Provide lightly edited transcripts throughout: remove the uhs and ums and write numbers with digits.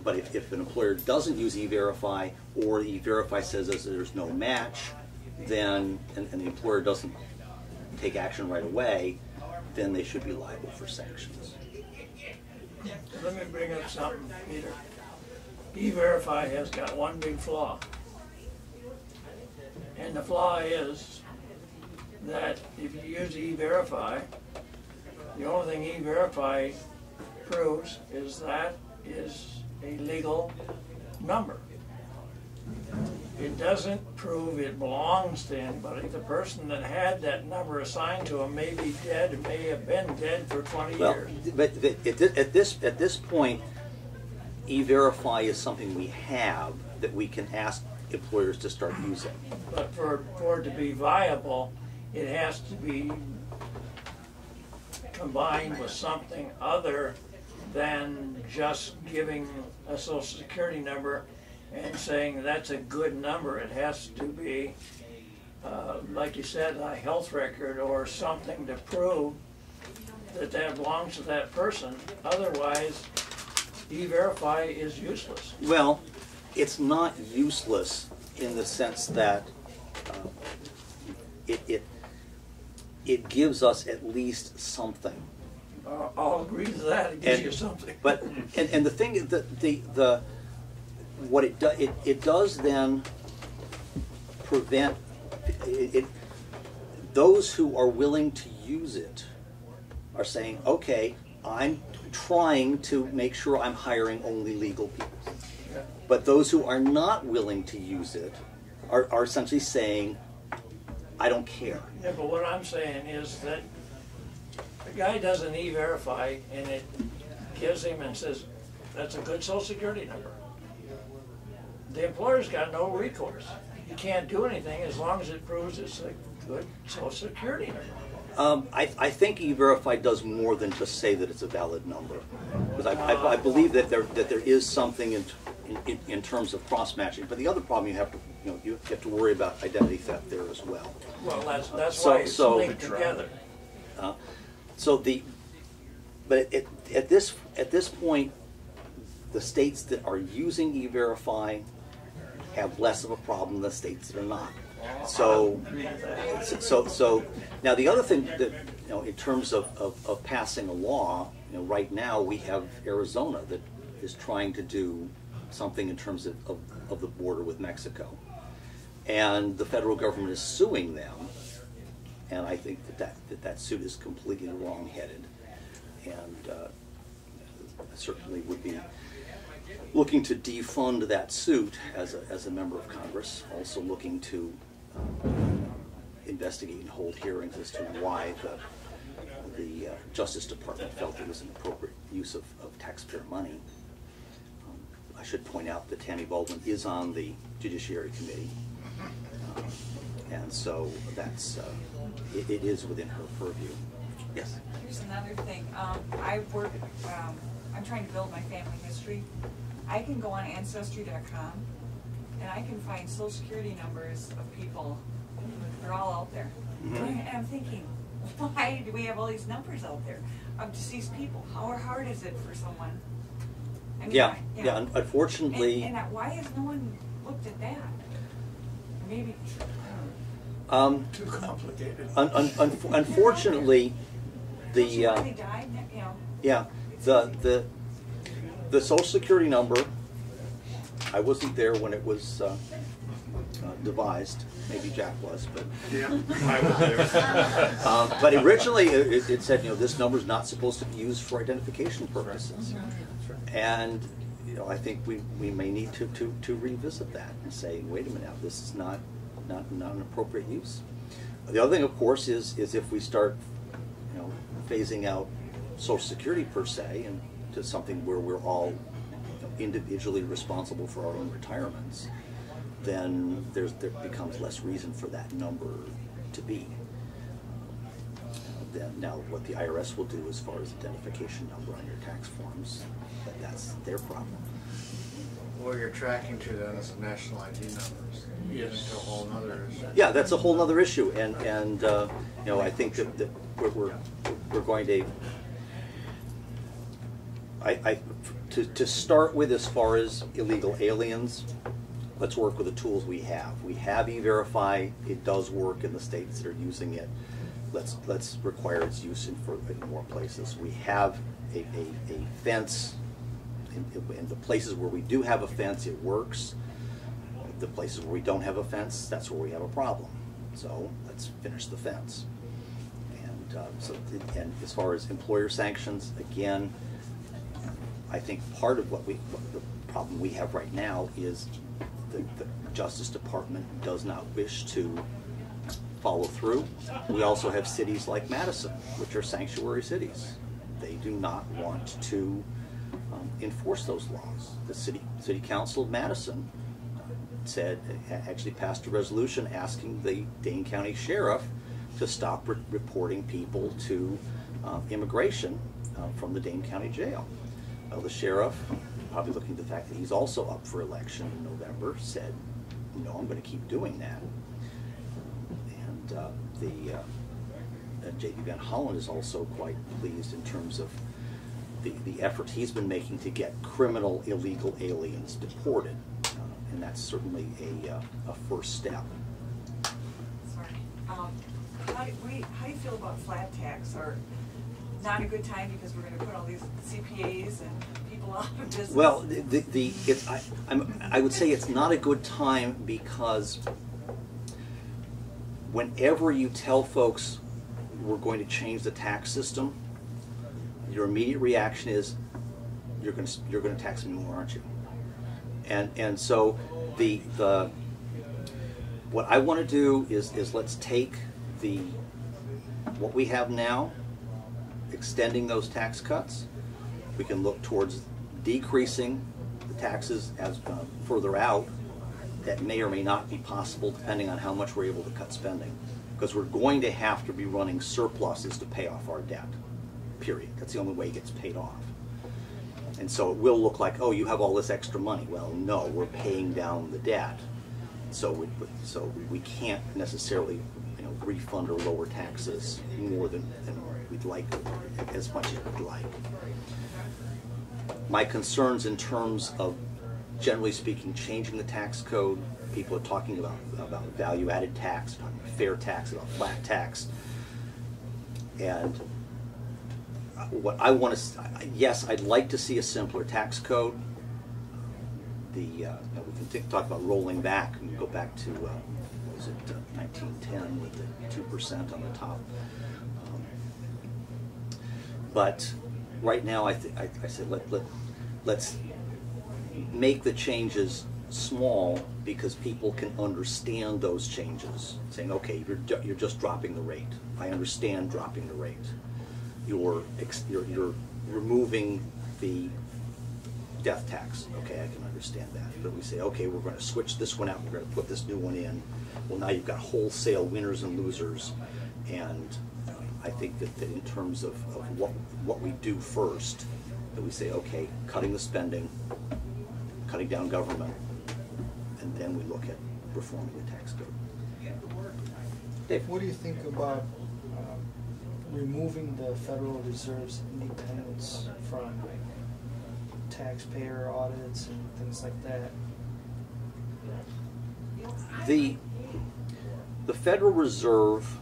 but if an employer doesn't use E-Verify, or E-Verify says there's no match, then, and the employer doesn't take action right away, then they should be liable for sanctions. Let me bring up something, Peter. E-Verify has got one big flaw. And the flaw is that if you use E-Verify, the only thing E-Verify proves is that is a legal number. It doesn't prove it belongs to anybody. The person that had that number assigned to him may be dead, may have been dead for 20 years. But at this point, E-Verify is something we have that we can ask employers to start using. But for it to be viable, it has to be combined with something other than just giving a Social Security number and saying that's a good number. It has to be, like you said, a health record or something to prove that that belongs to that person. Otherwise, E-Verify is useless. Well, it's not useless in the sense that it gives us at least something. I'll agree to that. It gives you something. But and the thing is that what it does then prevent those who are willing to use it are saying, okay, I'm trying to make sure I'm hiring only legal people. Yeah. But those who are not willing to use it are essentially saying, I don't care. Yeah, but what I'm saying is that the guy does an E-Verify and it gives him and says, that's a good Social Security number. The employer's got no recourse. He can't do anything as long as it proves it's a good Social Security number. I think E-Verify does more than just say that it's a valid number, because I believe that there is something in terms of cross-matching. But the other problem you have to worry about identity theft there as well. Well, that's why it's linked together. But at this point, the states that are using E-Verify have less of a problem than the states that are not. So now the other thing that, in terms of passing a law, right now we have Arizona that is trying to do something in terms of the border with Mexico, and the federal government is suing them, and I think that suit is completely wrong-headed, and certainly would be looking to defund that suit as a member of Congress, also looking to investigate and hold hearings as to why the Justice Department felt it was an appropriate use of taxpayer money. I should point out that Tammy Baldwin is on the Judiciary Committee, and so that's it is within her purview. Yes? Here's another thing. I'm trying to build my family history. I can go on Ancestry.com and I can find Social Security numbers of people. They're all out there. Mm-hmm. And I'm thinking, why do we have all these numbers out there of deceased people? How hard is it for someone? I mean, Yeah. Unfortunately, and why has no one looked at that? Maybe. Too complicated. Unfortunately, They died, yeah, the Social Security number, I wasn't there when it was devised. Maybe Jack was, but yeah, I was there. but originally it said, this number is not supposed to be used for identification purposes, and I think we may need to revisit that and say, wait a minute, now this is not an appropriate use. The other thing, of course, is if we start phasing out Social Security per se and to something where we're all individually responsible for our own retirements, then there becomes less reason for that number to be. Now, what the IRS will do as far as identification number on your tax forms, that's their problem. Well, you're tracking to then as national ID numbers. Yes. Into a whole other issue. Yeah, that's a whole other issue, and I think that we're going to. to start with, as far as illegal aliens, let's work with the tools we have. We have E-Verify. It does work in the states that are using it. Let's require its use in more places. We have a fence. In the places where we do have a fence, it works. The places where we don't have a fence, that's where we have a problem. So let's finish the fence. And as far as employer sanctions, again, I think part of what the problem we have right now is the Justice Department does not wish to follow through. We also have cities like Madison, which are sanctuary cities. They do not want to enforce those laws. The city council of Madison actually passed a resolution asking the Dane County Sheriff to stop reporting people to immigration from the Dane County Jail. The sheriff, probably looking at the fact that he's also up for election in November, said, no, I'm going to keep doing that. And J.B. Van Hollen is also quite pleased in terms of the effort he's been making to get criminal illegal aliens deported. And that's certainly a first step. Sorry. How do you feel about flat tax, or not a good time because we're going to put all these CPAs and people out of business? Well, I would say it's not a good time because whenever you tell folks we're going to change the tax system, your immediate reaction is you're going to tax me more, aren't you? And so what I want to do is let's take what we have now, extending those tax cuts. We can look towards decreasing the taxes as further out. That may or may not be possible depending on how much we're able to cut spending, because we're going to have to be running surpluses to pay off our debt, period. That's the only way it gets paid off. And so it will look like, oh, you have all this extra money. Well, no, we're paying down the debt. So we can't necessarily refund or lower taxes more than we'd like, as much as we'd like. My concerns in terms of, generally speaking, changing the tax code, people are talking about value-added tax, talking about fair tax, about flat tax. And what I want to, yes, I'd like to see a simpler tax code. We can talk about rolling back and go back to, what was it, 1910 with the 2% on the top. But right now, I said let's make the changes small because people can understand those changes. Saying, okay, you're just dropping the rate. I understand dropping the rate. You're removing the death tax. Okay, I can understand that. But we say, okay, we're going to switch this one out. We're going to put this new one in. Well, now you've got wholesale winners and losers. And I think that in terms of what we do first, that we say, okay, cutting the spending, cutting down government, and then we look at reforming the tax code. Dave? What do you think about removing the Federal Reserve's independence from taxpayer audits and things like that? The Federal Reserve,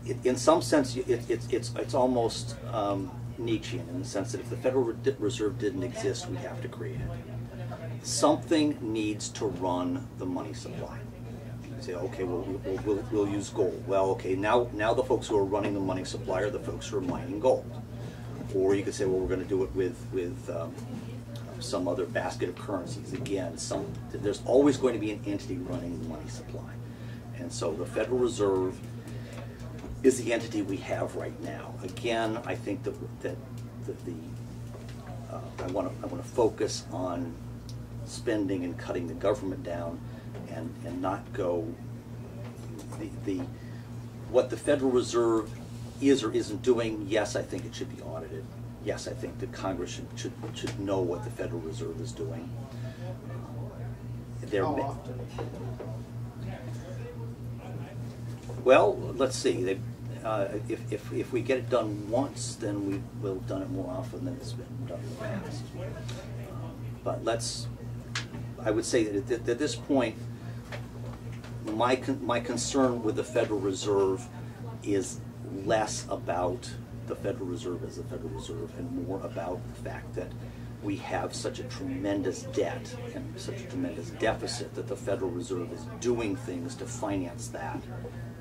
in some sense, it's almost Nietzschean in the sense that if the Federal Reserve didn't exist, we'd have to create it. Something needs to run the money supply. You say, okay, we'll use gold. Well, okay, now the folks who are running the money supply are the folks who are mining gold. Or you could say, well, we're going to do it with some other basket of currencies. Again, there's always going to be an entity running the money supply. And so the Federal Reserve is the entity we have right now. Again, I think that I want to focus on spending and cutting the government down, and not go what the Federal Reserve is or isn't doing. Yes, I think it should be audited. Yes, I think that Congress should know what the Federal Reserve is doing. How often? Well, let's see. if we get it done once, then we will have done it more often than it's been done in the past. But I would say that at this point, my concern with the Federal Reserve is less about the Federal Reserve as the Federal Reserve and more about the fact that we have such a tremendous debt and such a tremendous deficit that the Federal Reserve is doing things to finance that,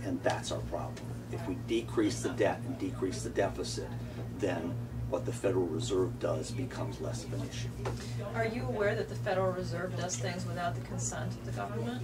and that's our problem. If we decrease the debt and decrease the deficit, then what the Federal Reserve does becomes less of an issue. Are you aware that the Federal Reserve does things without the consent of the government?